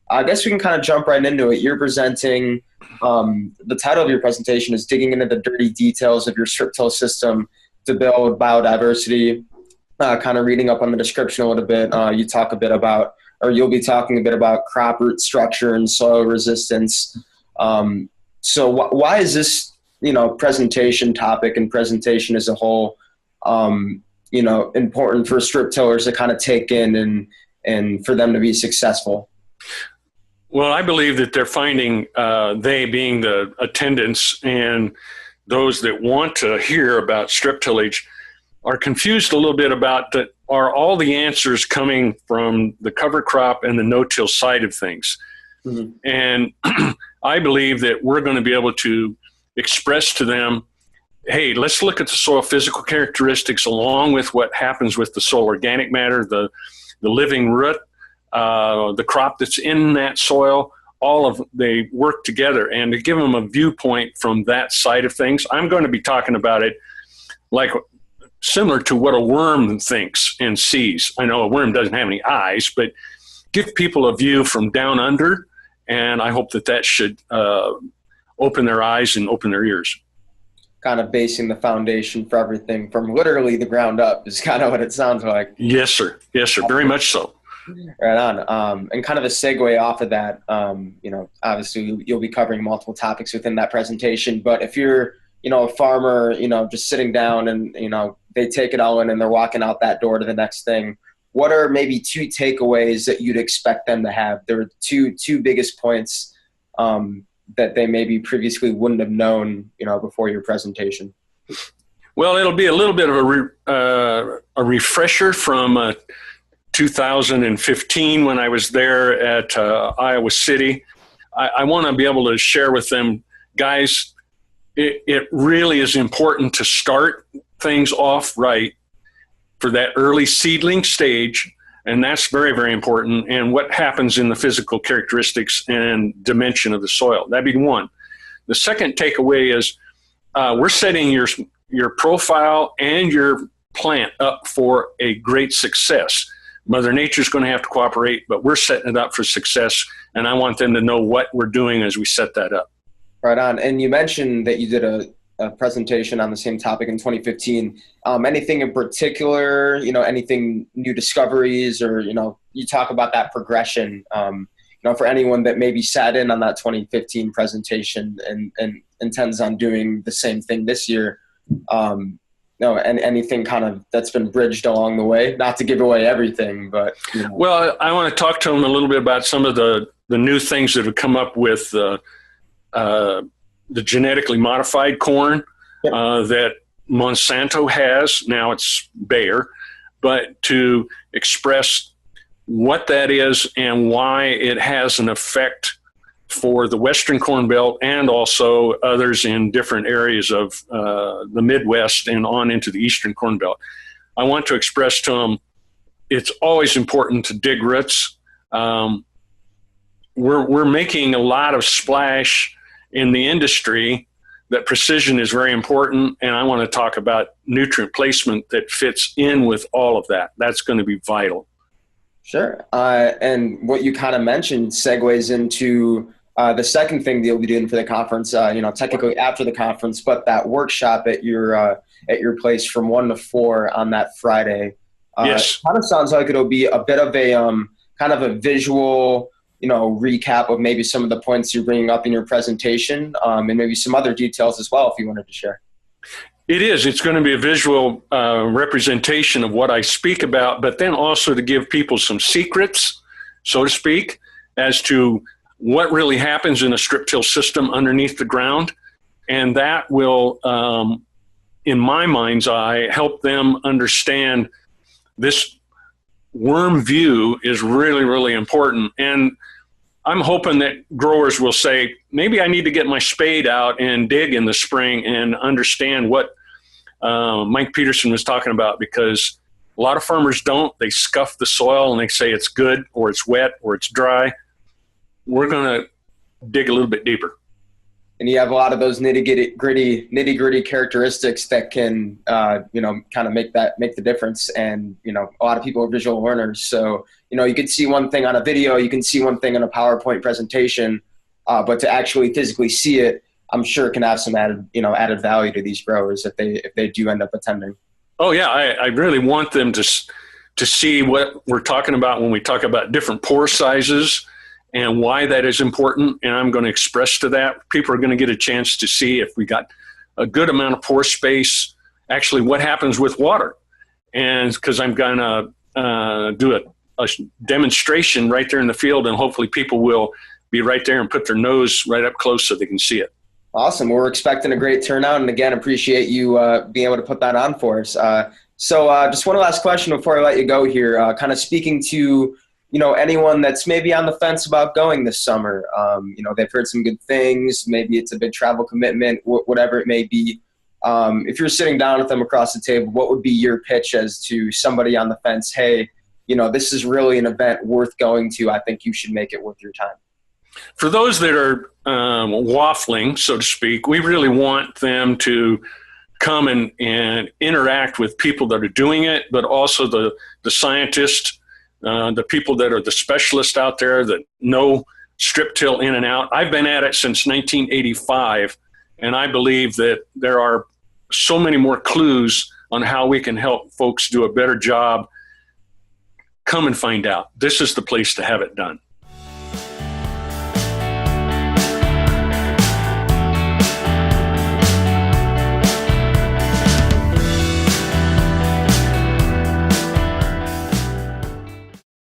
I guess we can kind of jump right into it. You're presenting, the title of your presentation is Digging into the Dirty Details of Your Strip Till System to Build Biodiversity. Kind of reading up on the description a little bit, you talk a bit about, or you'll be talking a bit about crop root structure and soil resistance. So why is this, presentation topic and presentation as a whole, important for strip tillers to kind of take in and for them to be successful? Well, I believe that they're finding, they being the attendants and those that want to hear about strip tillage, are confused a little bit about that. Are all the answers coming from the cover crop and the no-till side of things? Mm-hmm. And I believe that we're going to be able to express to them, hey, let's look at the soil physical characteristics along with what happens with the soil organic matter, the living root, the crop that's in that soil. They work together, and to give them a viewpoint from that side of things. I'm going to be talking about it like similar to what a worm thinks and sees. I know a worm doesn't have any eyes, but give people a view from down under, and I hope that should open their eyes and open their ears. Kind of basing the foundation for everything from literally the ground up is kind of what it sounds like. Yes, sir. Yes, sir. Very much so. Right on. And kind of a segue off of that, obviously you'll be covering multiple topics within that presentation, but if you're, a farmer, just sitting down and, they take it all in and they're walking out that door to the next thing, what are maybe two takeaways that you'd expect them to have? There are two biggest points that they maybe previously wouldn't have known, before your presentation. Well, it'll be a little bit of a refresher from 2015 when I was there at Iowa City. I want to be able to share with them, guys, it really is important to start things off right for that early seedling stage, and that's very, very important, and what happens in the physical characteristics and dimension of the soil. That'd be one. The second takeaway is we're setting your profile and your plant up for a great success. Mother Nature's going to have to cooperate, but we're setting it up for success, and I want them to know what we're doing as we set that up. Right on. And you mentioned that you did a presentation on the same topic in 2015. Anything in particular, anything new discoveries, or, you talk about that progression, for anyone that maybe sat in on that 2015 presentation and intends on doing the same thing this year, and anything kind of that's been bridged along the way, not to give away everything, but. Well, I want to talk to them a little bit about some of the new things that have come up with the genetically modified corn that Monsanto has. Now it's Bayer, but to express what that is and why it has an effect for the Western Corn Belt and also others in different areas of the Midwest and on into the Eastern Corn Belt. I want to express to them it's always important to dig roots. We're making a lot of splash in the industry that precision is very important, and I want to talk about nutrient placement that fits in with all of that. That's going to be vital. Sure. And what you kind of mentioned segues into the second thing that you'll be doing for the conference, technically after the conference, but that workshop at your place from 1 to 4 on that Friday. Yes. It kind of sounds like it'll be a bit of a kind of a visual recap of maybe some of the points you're bringing up in your presentation, and maybe some other details as well if you wanted to share. It is. It's going to be a visual representation of what I speak about, but then also to give people some secrets, so to speak, as to what really happens in a strip till system underneath the ground. And that will, in my mind's eye, help them understand this worm view is really, really important. And I'm hoping that growers will say, maybe I need to get my spade out and dig in the spring and understand what Mike Petersen was talking about, because a lot of farmers don't. They scuff the soil and they say it's good or it's wet or it's dry. We're going to dig a little bit deeper. And you have a lot of those nitty gritty characteristics that can, kind of make the difference. And, a lot of people are visual learners. So, you could see one thing on a video, you can see one thing in a PowerPoint presentation, but to actually physically see it, I'm sure can have some added value to these growers if they do end up attending. Oh yeah, I really want them to see what we're talking about when we talk about different pore sizes and why that is important. And I'm going to express to that. People are going to get a chance to see if we got a good amount of pore space, actually what happens with water. And because I'm going to do a demonstration right there in the field, and hopefully people will be right there and put their nose right up close so they can see it. Awesome. We're expecting a great turnout. And again, appreciate you being able to put that on for us. So just one last question before I let you go here, kind of speaking to, anyone that's maybe on the fence about going this summer. They've heard some good things. Maybe it's a big travel commitment, whatever it may be. If you're sitting down with them across the table, what would be your pitch as to somebody on the fence? Hey, this is really an event worth going to. I think you should make it worth your time. For those that are waffling, so to speak, we really want them to come and interact with people that are doing it, but also the scientists, the people that are the specialists out there that know strip till in and out. I've been at it since 1985, and I believe that there are so many more clues on how we can help folks do a better job. Come and find out. This is the place to have it done.